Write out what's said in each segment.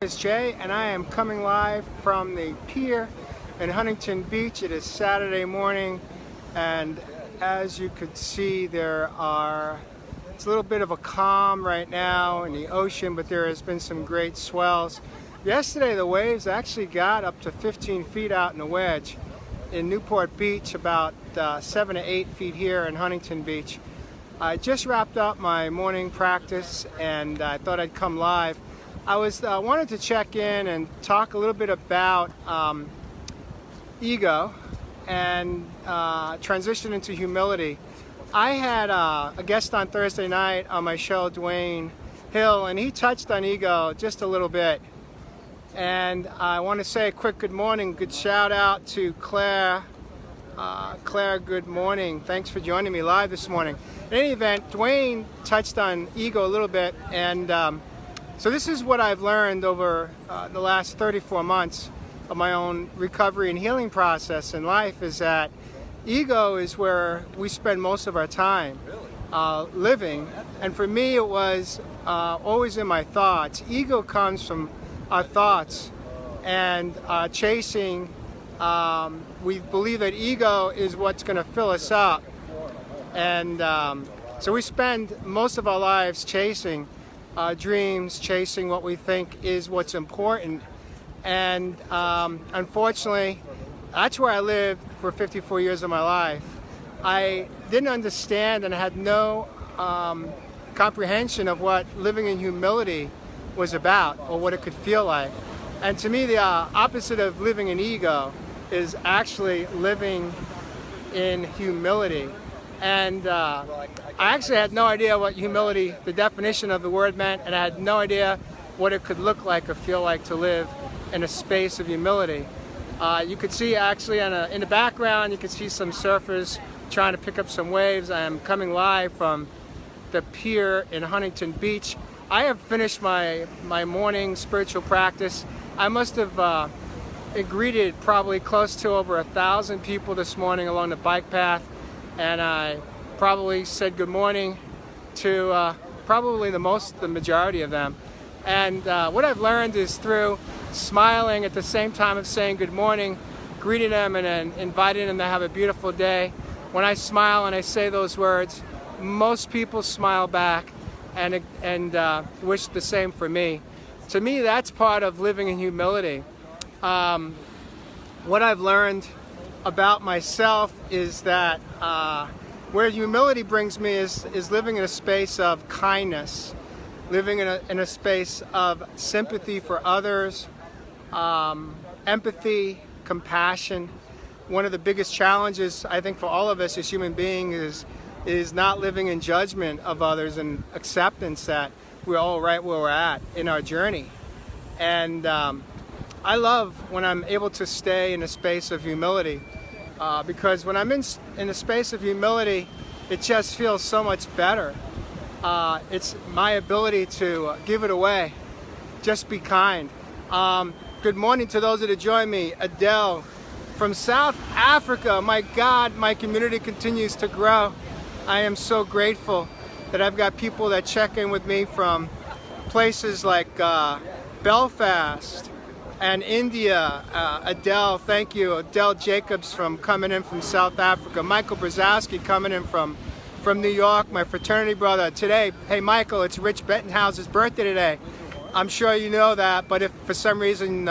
It's Jay, and I am coming live from the pier in Huntington Beach. It is Saturday morning, and as you could see, it's a little bit of a calm right now in the ocean, but there has been some great swells. Yesterday, the waves actually got up to 15 feet out in the wedge in Newport Beach, about 7 to 8 feet here in Huntington Beach. I just wrapped up my morning practice, and I thought I'd come live. I wanted to check in and talk a little bit about ego and transition into humility. I had a guest on Thursday night on my show, Dwayne Hill, and he touched on ego just a little bit. And I want to say a quick good morning, good shout out to Claire. Claire, good morning. Thanks for joining me live this morning. In any event, Dwayne touched on ego a little bit, and so this is what I've learned over the last 34 months of my own recovery and healing process in life, is that ego is where we spend most of our time living. And for me, it was always in my thoughts. Ego comes from our thoughts and chasing. We believe that ego is what's going to fill us up. And so we spend most of our lives chasing dreams, chasing what we think is what's important. And unfortunately, that's where I lived for 54 years of my life. I didn't understand and had no comprehension of what living in humility was about, or what it could feel like. And to me, the opposite of living in ego is actually living in humility. And I actually had no idea what humility, the definition of the word meant, and I had no idea what it could look like or feel like to live in a space of humility. You could see actually in the background, you could see some surfers trying to pick up some waves. I am coming live from the pier in Huntington Beach. I have finished my morning spiritual practice. I must have greeted probably close to over 1,000 people this morning along the bike path, and I probably said good morning to probably the majority of them. And what I've learned is through smiling at the same time of saying good morning, greeting them and then inviting them to have a beautiful day. When I smile and I say those words, most people smile back and wish the same for me. To me, that's part of living in humility. What I've learned about myself is that where humility brings me is living in a space of kindness, living in a space of sympathy for others, empathy, compassion. One of the biggest challenges, I think, for all of us as human beings is not living in judgment of others and acceptance that we're all right where we're at in our journey. And I love when I'm able to stay in a space of humility, because when I'm in a space of humility, it just feels so much better. It's my ability to give it away, just be kind. Good morning to those that have joined me. Adele from South Africa. My God, my community continues to grow. I am so grateful that I've got people that check in with me from places like Belfast and India. Adele, thank you. Adele Jacobs coming in from South Africa. Michael Brzezowski coming in from New York, my fraternity brother. Today, hey Michael, it's Rich Bettenhauser's birthday today. I'm sure you know that, but if for some reason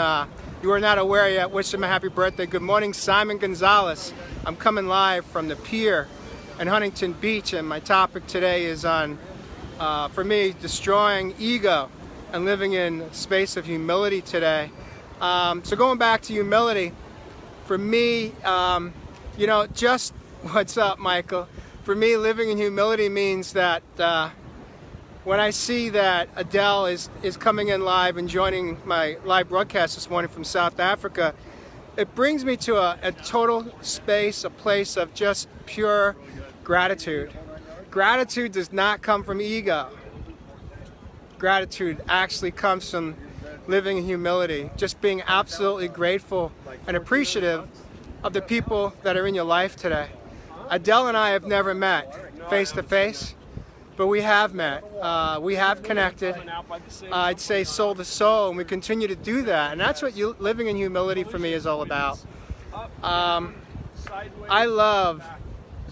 you are not aware yet, wish him a happy birthday. Good morning, Simon Gonzalez. I'm coming live from the pier in Huntington Beach, and my topic today is on, for me, destroying ego and living in a space of humility today. So going back to humility, for me, just what's up, Michael? For me, living in humility means that when I see that Adele is coming in live and joining my live broadcast this morning from South Africa, it brings me to a total space, a place of just pure gratitude. Gratitude does not come from ego. Gratitude actually comes from living in humility, just being absolutely grateful and appreciative of the people that are in your life today. Adele and I have never met face to face, but we have met. We have connected. I'd say soul to soul, and we continue to do that. And that's what living in humility for me is all about. I love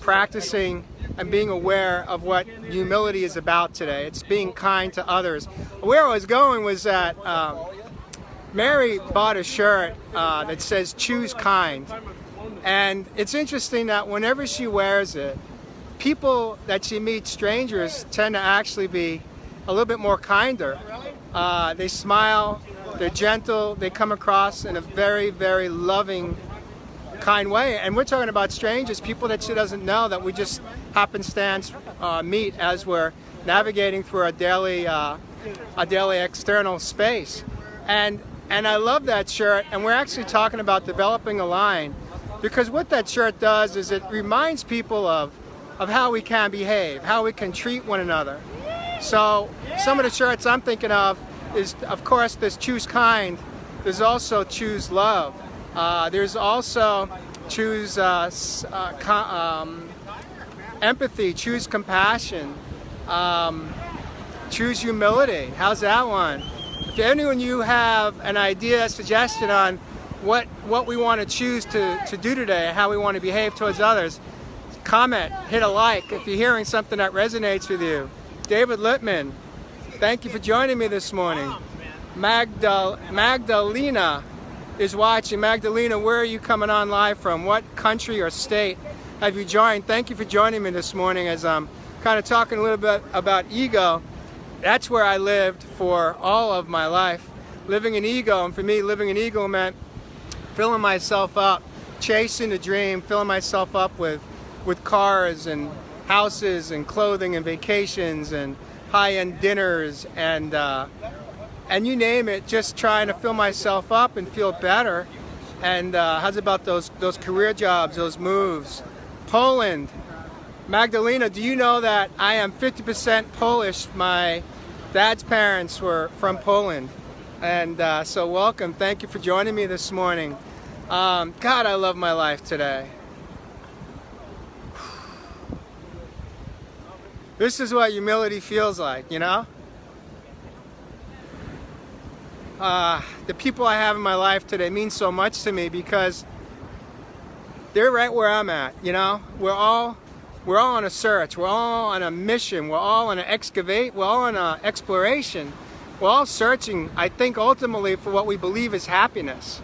practicing and being aware of what humility is about today. It's being kind to others. Where I was going was that Mary bought a shirt that says "Choose Kind," and it's interesting that whenever she wears it, people that she meets, strangers, tend to actually be a little bit more kinder. They smile, they're gentle, they come across in a very, very loving, kind way. And we're talking about strangers, people that she doesn't know, that we just happenstance meet as we're navigating through our daily external space. And I love that shirt, and we're actually talking about developing a line, because what that shirt does is it reminds people of how we can behave, how we can treat one another. So some of the shirts I'm thinking of is, of course, there's Choose Kind. There's also Choose Love. There's also Choose Empathy, Choose Compassion, Choose Humility. How's that one? If anyone you have an idea, a suggestion on what we want to choose to do today, how we want to behave towards others, comment, hit a like if you're hearing something that resonates with you. David Littman, thank you for joining me this morning. Magdalena is watching. Magdalena, where are you coming on live from? What country or state have you joined? Thank you for joining me this morning as I'm kind of talking a little bit about ego. That's where I lived for all of my life, living in ego. And for me, living in ego meant filling myself up, chasing the dream, filling myself up with cars and houses and clothing and vacations and high-end dinners and you name it, just trying to fill myself up and feel better. And how's about those career jobs, those moves? Poland. Magdalena, do you know that I am 50% Polish? My dad's parents were from Poland. And so welcome. Thank you for joining me this morning. God, I love my life today. This is what humility feels like, you know? The people I have in my life today mean so much to me because they're right where I'm at, you know? We're all on a search. We're all on a mission. We're all on an excavate. We're all on an exploration. We're all searching, I think, ultimately for what we believe is happiness.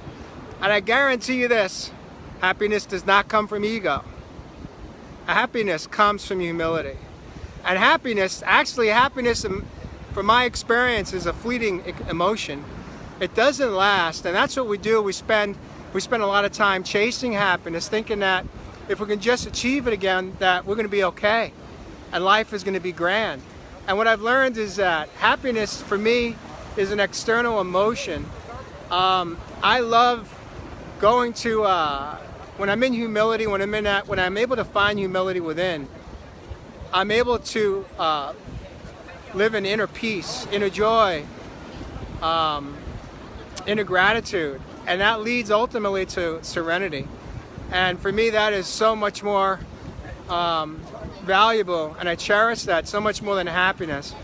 And I guarantee you this, happiness does not come from ego. Happiness comes from humility. And happiness, from my experience, is a fleeting emotion. It doesn't last, and that's what we do. We spend a lot of time chasing happiness, thinking that if we can just achieve it again, that we're going to be okay, and life is going to be grand. And what I've learned is that happiness, for me, is an external emotion. I love going to when I'm in humility, when I'm able to find humility within, I'm able to live in inner peace, inner joy, inner gratitude, and that leads ultimately to serenity. And for me, that is so much more valuable, and I cherish that so much more than happiness.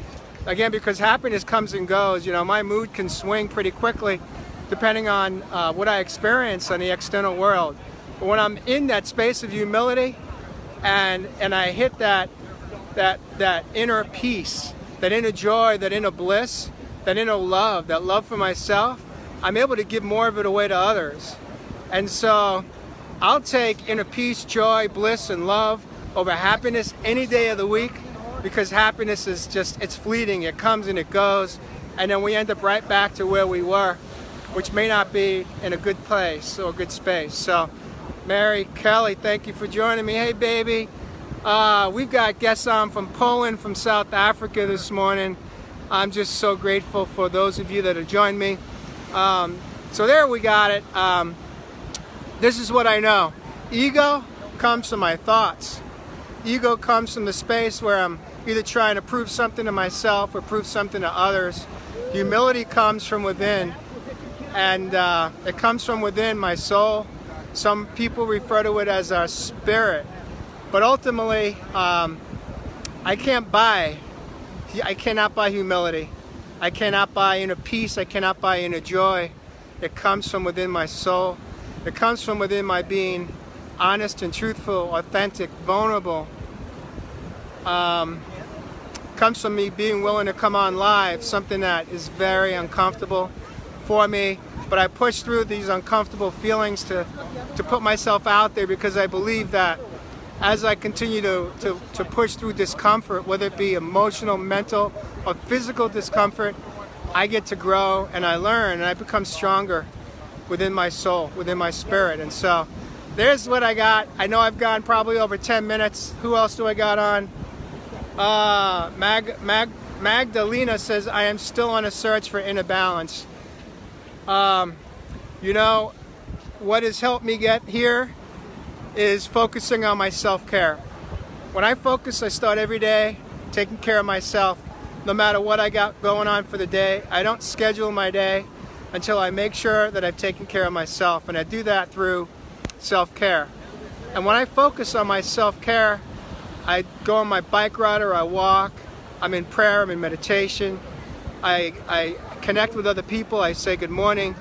Again, because happiness comes and goes. You know, my mood can swing pretty quickly depending on what I experience in the external world. But when I'm in that space of humility and I hit that inner peace, that inner joy, that inner bliss, that inner love, that love for myself, I'm able to give more of it away to others. And so I'll take inner peace, joy, bliss, and love over happiness any day of the week, because happiness is just, it's fleeting. It comes and it goes, and then we end up right back to where we were, which may not be in a good place or a good space. So Mary Kelly, thank you for joining me. Hey, baby. We've got guests on from Poland, from South Africa this morning. I'm just so grateful for those of you that have joined me. So there we got it. This is what I know. Ego comes from my thoughts. Ego comes from the space where I'm either trying to prove something to myself or prove something to others. Humility comes from within, and it comes from within my soul. Some people refer to it as our spirit. But ultimately, I can't buy I cannot buy humility. I cannot buy inner peace. I cannot buy inner joy. It comes from within my soul. It comes from within my being honest and truthful, authentic, vulnerable. Comes from me being willing to come on live, something that is very uncomfortable for me. But I push through these uncomfortable feelings to put myself out there, because I believe that as I continue to push through discomfort, whether it be emotional, mental, or physical discomfort, I get to grow and I learn and I become stronger within my soul, within my spirit. And so there's what I got. I know I've gone probably over 10 minutes. Who else do I got on? Magdalena says, I am still on a search for inner balance. You know, what has helped me get here is focusing on my self-care. When I focus, I start every day taking care of myself, no matter what I got going on for the day. I don't schedule my day until I make sure that I've taken care of myself, and I do that through self-care. And when I focus on my self-care, I go on my bike ride or I walk, I'm in prayer, I'm in meditation, I connect with other people, I say good morning,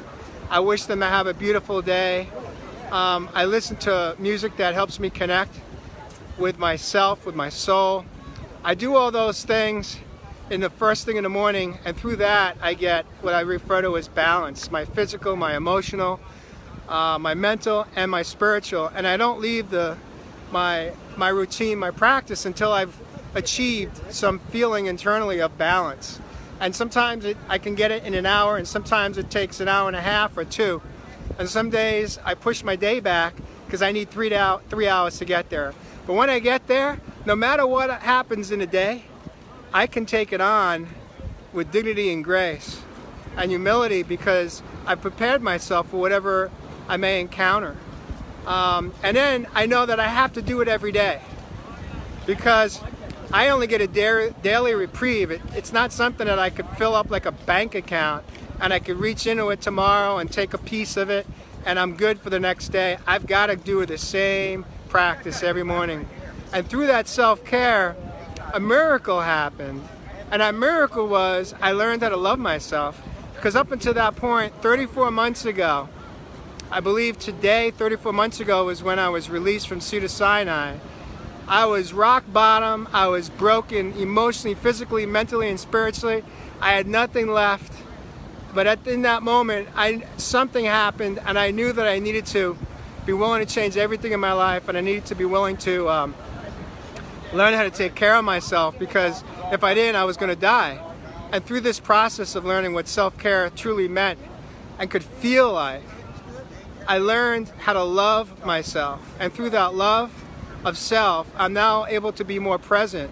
I wish them to have a beautiful day. I listen to music that helps me connect with myself, with my soul. I do all those things in the first thing in the morning, and through that I get what I refer to as balance, my physical, my emotional, my mental, and my spiritual. And I don't leave my routine, my practice, until I've achieved some feeling internally of balance. And sometimes I can get it in an hour, and sometimes it takes an hour and a half or two. And some days I push my day back because I need 3 hours to get there. But when I get there, no matter what happens in a day, I can take it on with dignity and grace and humility, because I've prepared myself for whatever I may encounter. And then I know that I have to do it every day, because I only get a daily reprieve. It's not something that I could fill up like a bank account and I could reach into it tomorrow and take a piece of it and I'm good for the next day. I've got to do the same practice every morning. And through that self-care, a miracle happened. And that miracle was I learned how to love myself. Because up until that point, 34 months ago, I believe today, 34 months ago, was when I was released from Cedars-Sinai. I was rock bottom. I was broken emotionally, physically, mentally, and spiritually. I had nothing left. But in that moment, something happened, and I knew that I needed to be willing to change everything in my life, and I needed to be willing to learn how to take care of myself, because if I didn't, I was going to die. And through this process of learning what self-care truly meant and could feel like, I learned how to love myself. And through that love of self, I'm now able to be more present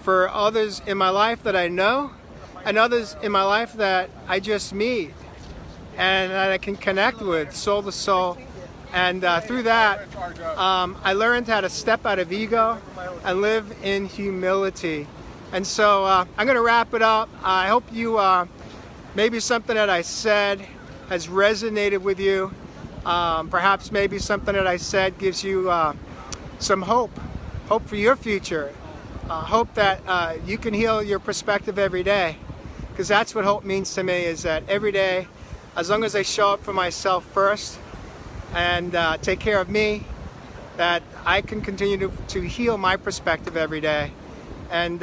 for others in my life that I know and others in my life that I just meet and that I can connect with soul to soul. And through that, I learned how to step out of ego and live in humility. And so I'm going to wrap it up. I hope you, maybe something that I said has resonated with you. Perhaps maybe something that I said gives you some hope for your future. Hope that you can heal your perspective every day. Because that's what hope means to me, is that every day, as long as I show up for myself first and take care of me, that I can continue to heal my perspective every day. And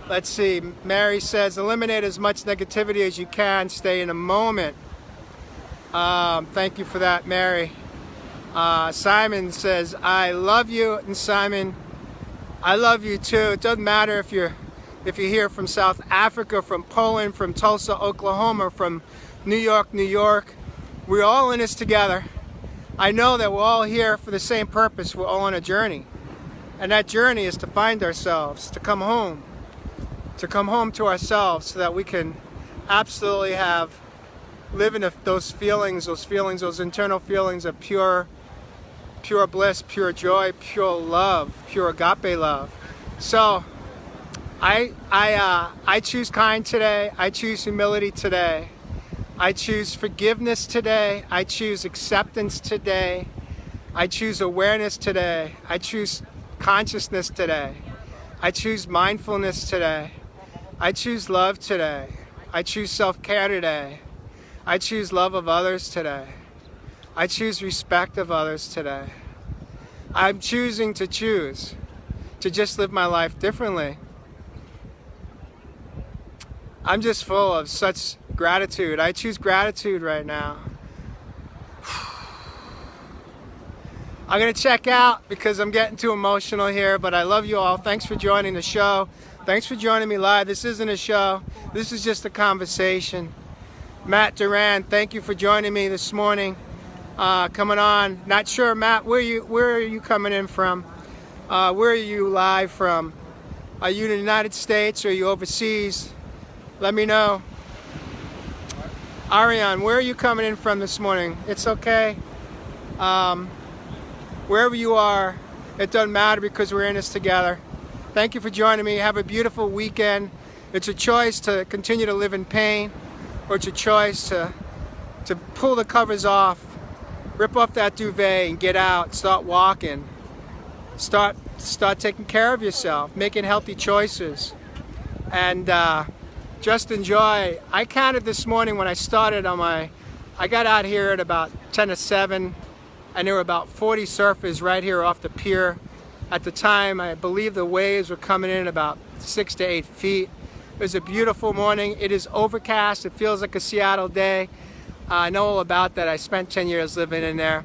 let's see, Mary says, eliminate as much negativity as you can, stay in a moment. Thank you for that, Mary. Simon says, I love you. And Simon, I love you too. It doesn't matter if you're here from South Africa, from Poland, from Tulsa, Oklahoma, from New York, New York. We're all in this together. I know that we're all here for the same purpose. We're all on a journey. And that journey is to find ourselves, to come home to ourselves, so that we can absolutely live in those feelings, those internal feelings of pure bliss, pure joy, pure love, pure agape love. So I choose kind today. I choose humility today. I choose forgiveness today. I choose acceptance today. I choose awareness today. I choose consciousness today. I choose mindfulness today. I choose love today. I choose self-care today. I choose love of others today. I choose respect of others today. I'm choosing to just live my life differently. I'm just full of such gratitude. I choose gratitude right now. I'm going to check out because I'm getting too emotional here, but I love you all. Thanks for joining the show. Thanks for joining me live. This isn't a show. This is just a conversation. Matt Duran, thank you for joining me this morning. Coming on. Not sure, Matt, where are you coming in from? Where are you live from? Are you in the United States or are you overseas? Let me know. Ariane, where are you coming in from this morning? It's okay. Wherever you are, it doesn't matter because we're in this together. Thank you for joining me. Have a beautiful weekend. It's a choice to continue to live in pain, or it's a choice to pull the covers off, rip off that duvet and get out, start walking. Start taking care of yourself, making healthy choices. And just enjoy. I counted this morning when I started I got out here at about 10 to 7, and there were about 40 surfers right here off the pier. At the time, I believe the waves were coming in about 6 to 8 feet. It was a beautiful morning. It is overcast. It feels like a Seattle day. I know all about that. I spent 10 years living there,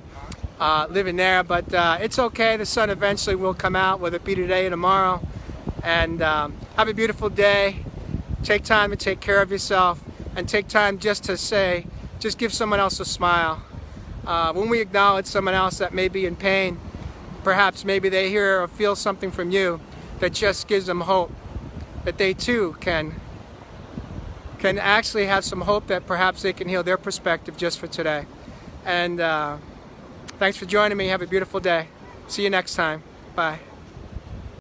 but it's okay. The sun eventually will come out, whether it be today or tomorrow. And have a beautiful day. Take time to take care of yourself, and take time just give someone else a smile. When we acknowledge someone else that may be in pain, perhaps maybe they hear or feel something from you that just gives them hope, that they too can actually have some hope that perhaps they can heal their perspective just for today. And thanks for joining me. Have a beautiful day. See you next time. Bye.